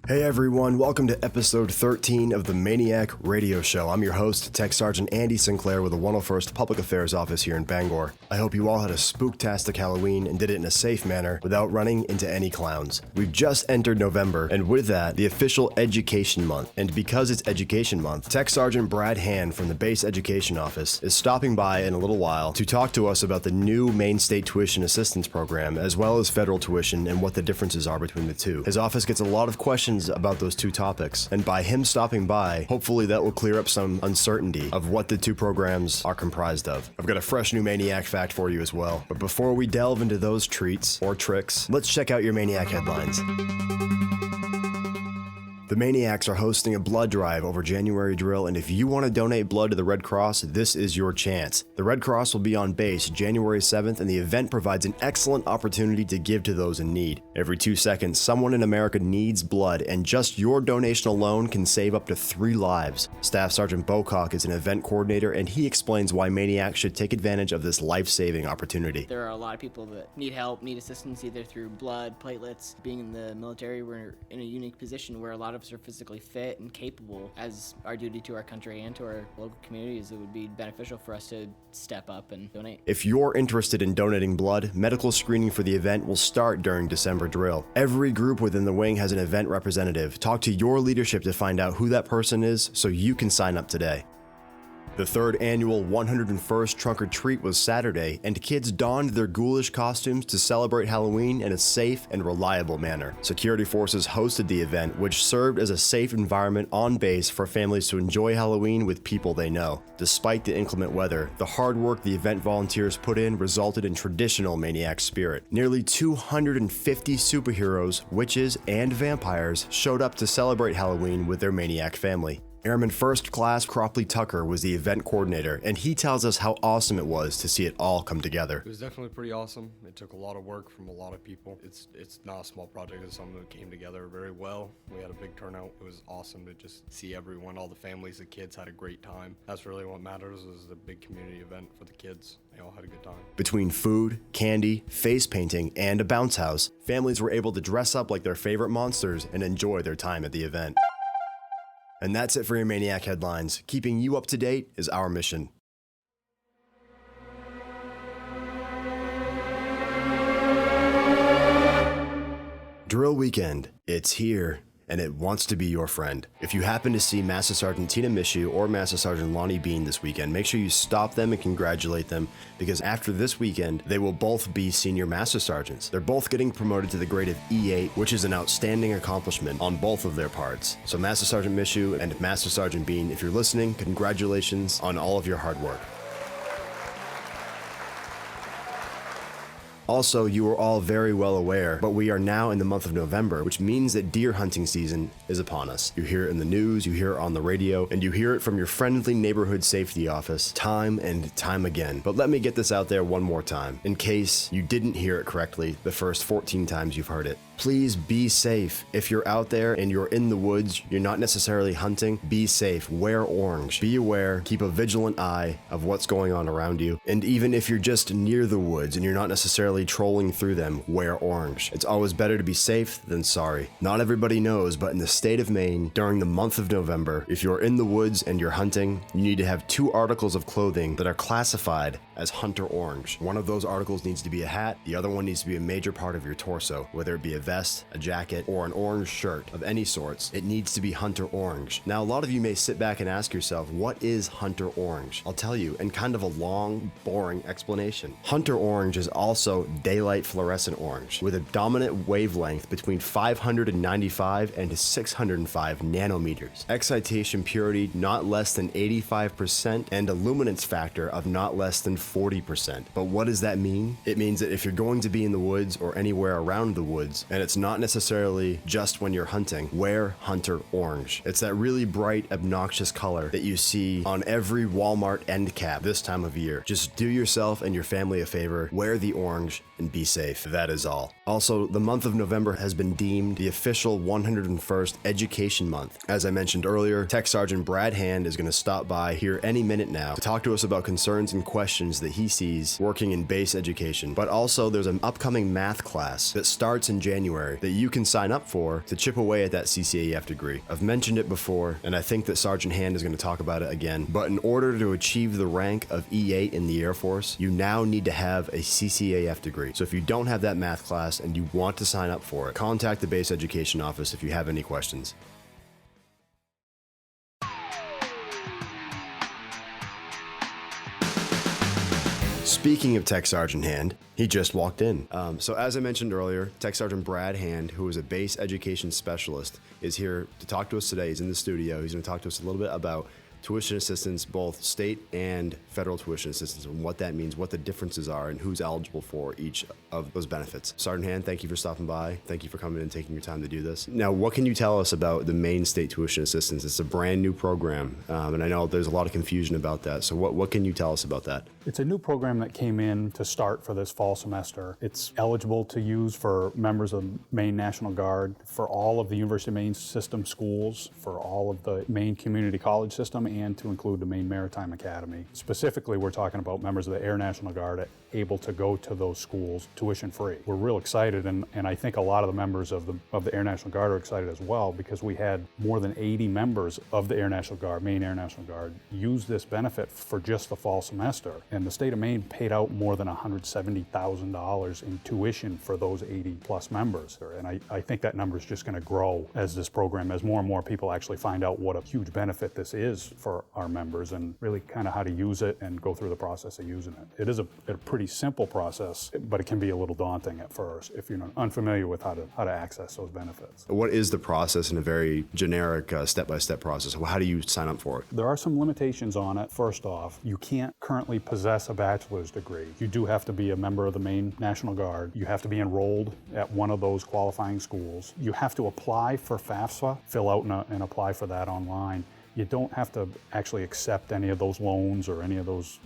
Hey everyone, welcome to episode 13 of the MAINEiac radio show. I'm your host, Tech Sergeant Andy Sinclair with the 101st Public Affairs Office here in Bangor. I hope you all had a spooktastic Halloween and did it in a safe manner without running into any clowns. We've just entered November, and with that, the official Education Month. And because it's Education Month, Tech Sergeant Brad Hand from the Base Education Office is stopping by in a little while to talk to us about the new Maine State Tuition Assistance Program, as well as federal tuition and what the differences are between the two. His office gets a lot of questions about those two topics, and by him stopping by, hopefully that will clear up some uncertainty of what the two programs are comprised of. I've got a fresh new MAINEiac fact for you as well, but before we delve into those treats or tricks, let's check out your MAINEiac headlines. The MAINEiacs are hosting a blood drive over January drill, and if you want to donate blood to the Red Cross, this is your chance. The Red Cross will be on base January 7th, and the event provides an excellent opportunity to give to those in need. Every 2 seconds, someone in America needs blood, and just your donation alone can save up to 3 lives. Staff Sergeant Bocock is an event coordinator, and he explains why MAINEiac should take advantage of this life-saving opportunity. There are a lot of people that need help, need assistance either through blood, platelets. Being in the military, we're in a unique position where a lot of us are physically fit and capable. As our duty to our country and to our local communities, it would be beneficial for us to step up and donate. If you're interested in donating blood, medical screening for the event will start during December drill. Every group within the wing has an event representative. Talk to your leadership to find out who that person is so you can sign up today. The third annual 101st Trunk or Treat was Saturday, and kids donned their ghoulish costumes to celebrate Halloween in a safe and reliable manner. Security forces hosted the event, which served as a safe environment on base for families to enjoy Halloween with people they know. Despite the inclement weather, the hard work the event volunteers put in resulted in traditional MAINEiac spirit. Nearly 250 superheroes, witches, and vampires showed up to celebrate Halloween with their MAINEiac family. Airman First Class Cropley Tucker was the event coordinator, and he tells us how awesome it was to see it all come together. It was definitely pretty awesome. It took a lot of work from a lot of people. It's not a small project. It's something that came together very well. We had a big turnout. It was awesome to just see everyone, all the families, the kids had a great time. That's really what matters, is the big community event for the kids. They all had a good time. Between food, candy, face painting, and a bounce house, families were able to dress up like their favorite monsters and enjoy their time at the event. And that's it for your MAINEiac headlines. Keeping you up to date is our mission. Drill weekend. It's here, and it wants to be your friend. If you happen to see Master Sergeant Tina Mishu or Master Sergeant Lonnie Bean this weekend, make sure you stop them and congratulate them, because after this weekend, they will both be senior Master Sergeants. They're both getting promoted to the grade of E8, which is an outstanding accomplishment on both of their parts. So Master Sergeant Mishu and Master Sergeant Bean, if you're listening, congratulations on all of your hard work. Also, you are all very well aware, but we are now in the month of November, which means that deer hunting season is upon us. You hear it in the news, you hear it on the radio, and you hear it from your friendly neighborhood safety office time and time again. But let me get this out there one more time, in case you didn't hear it correctly the first 14 times you've heard it. Please be safe. If you're out there and you're in the woods, you're not necessarily hunting, be safe. Wear orange. Be aware. Keep a vigilant eye of what's going on around you. And even if you're just near the woods and you're not necessarily trolling through them, wear orange. It's always better to be safe than sorry. Not everybody knows, but in the state of Maine, during the month of November, if you're in the woods and you're hunting, you need to have 2 articles of clothing that are classified as hunter orange. One of those articles needs to be a hat. The other one needs to be a major part of your torso, whether it be a vest, a jacket, or an orange shirt of any sorts. It needs to be hunter orange. Now, a lot of you may sit back and ask yourself, what is hunter orange? I'll tell you in kind of a long, boring explanation. Hunter orange is also daylight fluorescent orange, with a dominant wavelength between 595 and 605 nanometers, excitation purity not less than 85%, and a luminance factor of not less than 40%. But what does that mean? It means that if you're going to be in the woods or anywhere around the woods, and it's not necessarily just when you're hunting, wear hunter orange. It's that really bright, obnoxious color that you see on every Walmart end cap this time of year. Just do yourself and your family a favor, wear the orange, and be safe. That is all. Also, the month of November has been deemed the official 101st Education Month. As I mentioned earlier, Tech Sergeant Brad Hand is going to stop by here any minute now to talk to us about concerns and questions dreams that he sees working in base education. But also there's an upcoming math class that starts in January that you can sign up for to chip away at that CCAF degree. I've mentioned it before, and I think that Sergeant Hand is going to talk about it again, but in order to achieve the rank of E8 in the Air Force, you now need to have a CCAF degree. So if you don't have that math class and you want to sign up for it, contact the base education office if you have any questions. Speaking of Tech Sergeant Hand, he just walked in. So as I mentioned earlier, Tech Sergeant Brad Hand, who is a base education specialist, is here to talk to us today. He's in the studio. He's going to talk to us a little bit about tuition assistance, both state and federal tuition assistance, and what that means, what the differences are, and who's eligible for each of those benefits. Sergeant Hand, thank you for stopping by. Thank you for coming and taking your time to do this. Now, what can you tell us about the Maine State Tuition Assistance? It's a brand new program, and I know there's a lot of confusion about that. So what can you tell us about that? It's a new program that came in to start for this fall semester. It's eligible to use for members of Maine National Guard, for all of the University of Maine system schools, for all of the Maine Community College system, and to include the Maine Maritime Academy. Specifically, we're talking about members of the Air National Guard able to go to those schools tuition free. We're real excited, and I think a lot of the members of the Air National Guard are excited as well, because we had more than 80 members of the Air National Guard, Maine Air National Guard, use this benefit for just the fall semester. And the state of Maine paid out more than $170,000 in tuition for those 80 plus members. And I think that number is just going to grow as this program, as more and more people actually find out what a huge benefit this is for our members, and really kind of how to use it and go through the process of using it. It is a pretty simple process, but it can be a little daunting at first if you're unfamiliar with how to access those benefits. What is the process in a very generic step-by-step process? How do you sign up for it? There are some limitations on it. First off, you can't currently possess a bachelor's degree. You do have to be a member of the Maine National Guard. You have to be enrolled at one of those qualifying schools. You have to apply for FAFSA, fill out and apply for that online. You don't have to actually accept any of those loans or any of those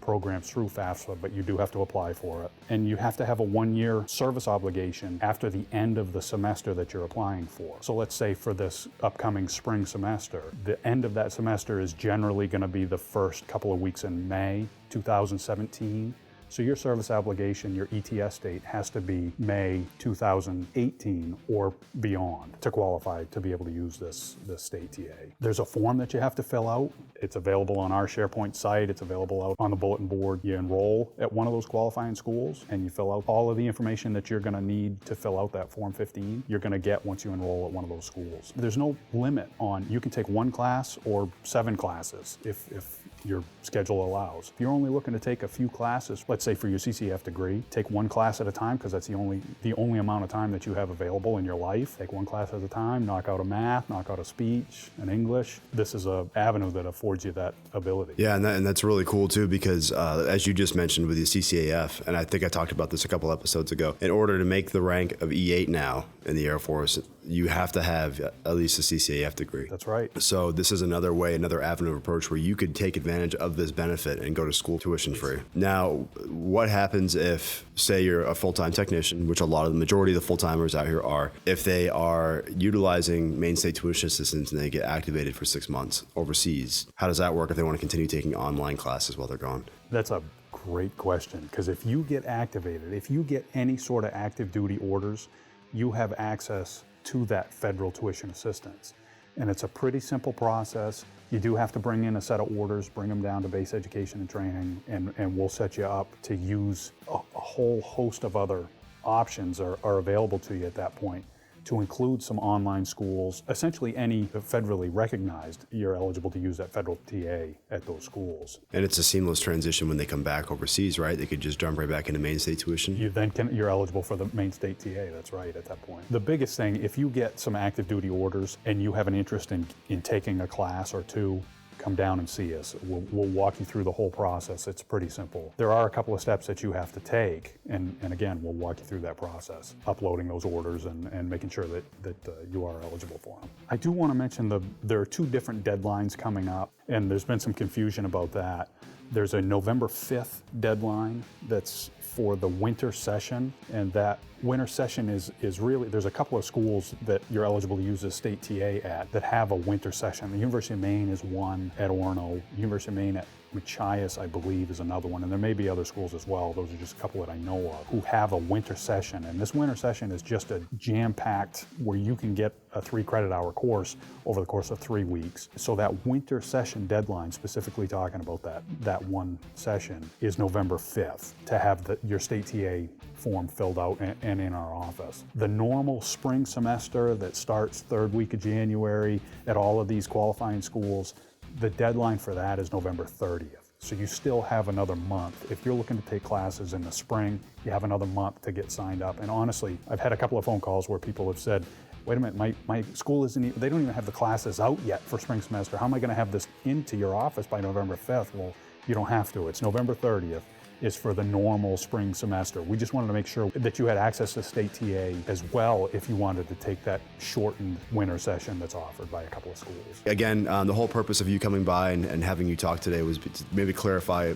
programs through FAFSA, but you do have to apply for it. And you have to have a 1-year service obligation after the end of the semester that you're applying for. So let's say for this upcoming spring semester, the end of that semester is generally going to be the first couple of weeks in May 2017. So your service obligation, your ETS date, has to be May 2018 or beyond to qualify to be able to use this state TA. There's a form that you have to fill out. It's available on our SharePoint site. It's available out on the bulletin board. You enroll at one of those qualifying schools and you fill out all of the information that you're going to need to fill out that Form 15. You're going to get once you enroll at one of those schools. There's no limit on, you can take 1 class or 7 classes if your schedule allows. If you're only looking to take a few classes, let's say for your CCF degree, take 1 class at a time, because that's the only amount of time that you have available in your life. Take 1 class at a time, knock out a math, knock out a speech, an English. This is an avenue that affords you that ability. Yeah, and that's really cool too, because as you just mentioned with your CCAF, and I think I talked about this a couple episodes ago, in order to make the rank of E8 now in the Air Force, you have to have at least a CCAF degree. That's right. So this is another way, another avenue of approach where you could take advantage of this benefit and go to school tuition free. Now, what happens if, say, you're a full-time technician, which a lot of the majority of the full-timers out here are, if they are utilizing Maine State Tuition Assistance and they get activated for 6 months overseas? How does that work if they want to continue taking online classes while they're gone? That's a great question, because if you get activated, if you get any sort of active duty orders, you have access to that federal tuition assistance. And it's a pretty simple process. You do have to bring in a set of orders, bring them down to base education and training, and we'll set you up to use a whole host of other options are available to you at that point, to include some online schools. Essentially any federally recognized, you're eligible to use that federal TA at those schools. And it's a seamless transition when they come back overseas, right? They could just jump right back into Maine State tuition? You're eligible for the Maine State TA, that's right, at that point. The biggest thing, if you get some active duty orders and you have an interest in taking a class or two, come down and see us. We'll walk you through the whole process. It's pretty simple. There are a couple of steps that you have to take, and again, we'll walk you through that process, uploading those orders and making sure that you are eligible for them. I do want to mention there are 2 different deadlines coming up, and there's been some confusion about that. There's a November 5th deadline that's for the winter session, and that winter session is really, there's a couple of schools that you're eligible to use a state TA at that have a winter session. The University of Maine is one at Orono, University of Maine Machias, I believe, is another one, and there may be other schools as well. Those are just a couple that I know of who have a winter session, and this winter session is just a jam-packed where you can get a 3 credit hour course over the course of 3 weeks. So that winter session deadline, specifically talking about that one session, is November 5th to have your state TA form filled out and in our office. The normal spring semester that starts 3rd week of January at all of these qualifying schools, the deadline for that is November 30th. So you still have another month. If you're looking to take classes in the spring, you have another month to get signed up. And honestly, I've had a couple of phone calls where people have said, wait a minute, my school they don't even have the classes out yet for spring semester. How am I gonna have this into your office by November 5th? Well, you don't have to. It's November 30th. Is for the normal spring semester. We just wanted to make sure that you had access to state TA as well if you wanted to take that shortened winter session that's offered by a couple of schools. Again, the whole purpose of you coming by and having you talk today was to maybe clarify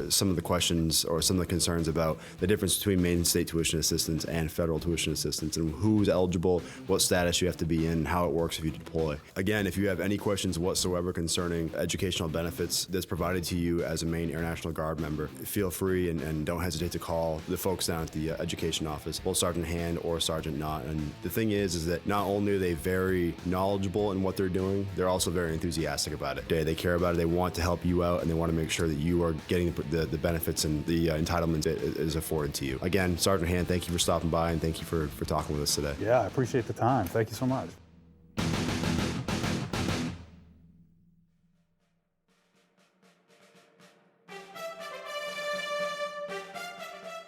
some of the questions or some of the concerns about the difference between Maine state tuition assistance and federal tuition assistance and who's eligible, what status you have to be in, how it works if you deploy. Again, if you have any questions whatsoever concerning educational benefits that's provided to you as a Maine Air National Guard member, feel free and don't hesitate to call the folks down at the education office, both Sergeant Hand or Sergeant Knott. And the thing is that not only are they very knowledgeable in what they're doing, they're also very enthusiastic about it. They care about it, they want to help you out, and they want to make sure that you are getting the benefits and the entitlements that is afforded to you. Again, Sergeant Hand, thank you for stopping by and thank you for talking with us today. Yeah, I appreciate the time. Thank you so much.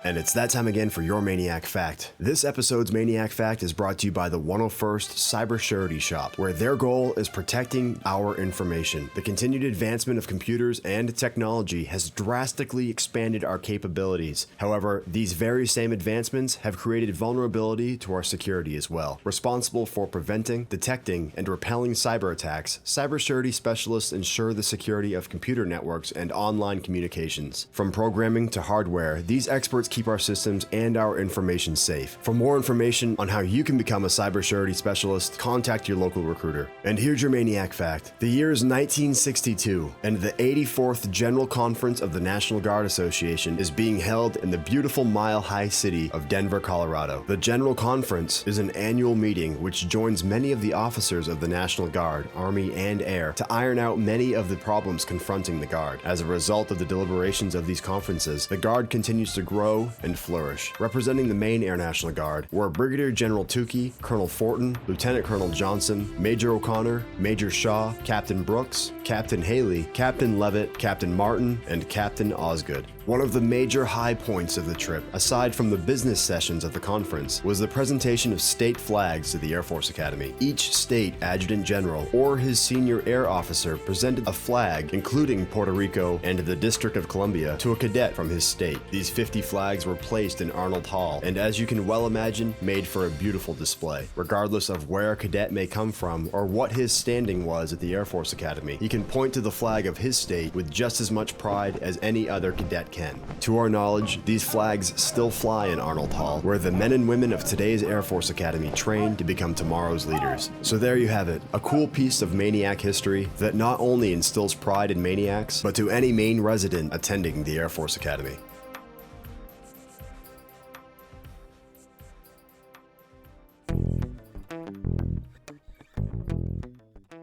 And it's that time again for your MAINEiac Fact. This episode's MAINEiac Fact is brought to you by the 101st Cyber Surety Shop, where their goal is protecting our information. The continued advancement of computers and technology has drastically expanded our capabilities. However, these very same advancements have created vulnerability to our security as well. Responsible for preventing, detecting, and repelling cyber attacks, cyber surety specialists ensure the security of computer networks and online communications. From programming to hardware, these experts keep our systems and our information safe. For more information on how you can become a cyber surety specialist, contact your local recruiter. And here's your MAINEiac Fact. The year is 1962, and the 84th General Conference of the National Guard Association is being held in the beautiful mile-high city of Denver, Colorado. The General Conference is an annual meeting which joins many of the officers of the National Guard, Army, and Air to iron out many of the problems confronting the Guard. As a result of the deliberations of these conferences, the Guard continues to grow and flourish. Representing the Maine Air National Guard were Brigadier General Tukey, Colonel Fortin, Lieutenant Colonel Johnson, Major O'Connor, Major Shaw, Captain Brooks, Captain Haley, Captain Levitt, Captain Martin, and Captain Osgood. One of the major high points of the trip, aside from the business sessions of the conference, was the presentation of state flags to the Air Force Academy. Each state adjutant general or his senior air officer presented a flag, including Puerto Rico and the District of Columbia, to a cadet from his state. These 50 flags were placed in Arnold Hall, and as you can well imagine, made for a beautiful display. Regardless of where a cadet may come from or what his standing was at the Air Force Academy, he can point to the flag of his state with just as much pride as any other cadet can. To our knowledge, these flags still fly in Arnold Hall, where the men and women of today's Air Force Academy train to become tomorrow's leaders. So there you have it, a cool piece of MAINEiac history that not only instills pride in MAINEiacs, but to any Maine resident attending the Air Force Academy.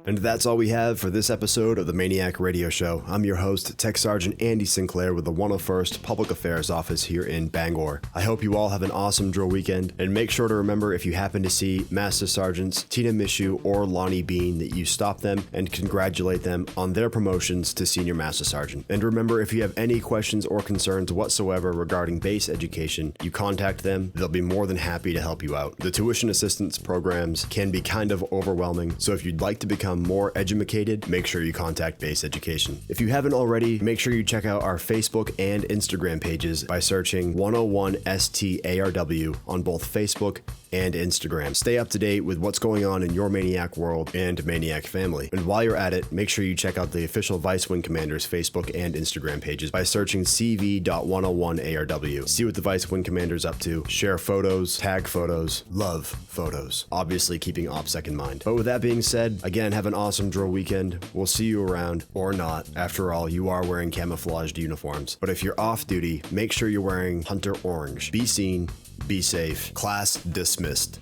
And that's all we have for this episode of the MAINEiac Radio Show. I'm your host, Tech Sergeant Andy Sinclair with the 101st Public Affairs Office here in Bangor. I hope you all have an awesome drill weekend, and make sure to remember if you happen to see Master Sergeants Tina Mishu or Lonnie Bean that you stop them and congratulate them on their promotions to Senior Master Sergeant. And remember, if you have any questions or concerns whatsoever regarding base education, you contact them. They'll be more than happy to help you out. The tuition assistance programs can be kind of overwhelming, so if you'd like to become more educated, make sure you contact Base Education. If you haven't already, make sure you check out our Facebook and Instagram pages by searching 101 STARW on both Facebook and Instagram. Stay up to date with what's going on in your MAINEiac world and MAINEiac family. And while you're at it, make sure you check out the official Vice Wing Commanders Facebook and Instagram pages by searching CV.101ARW. See what the Vice Wing Commander's up to, share photos, tag photos, love photos. Obviously keeping OPSEC in mind. But with that being said, again, have an awesome drill weekend. We'll see you around, or not. After all, you are wearing camouflaged uniforms. But if you're off duty, make sure you're wearing Hunter Orange. Be seen, be safe. Class dismissed.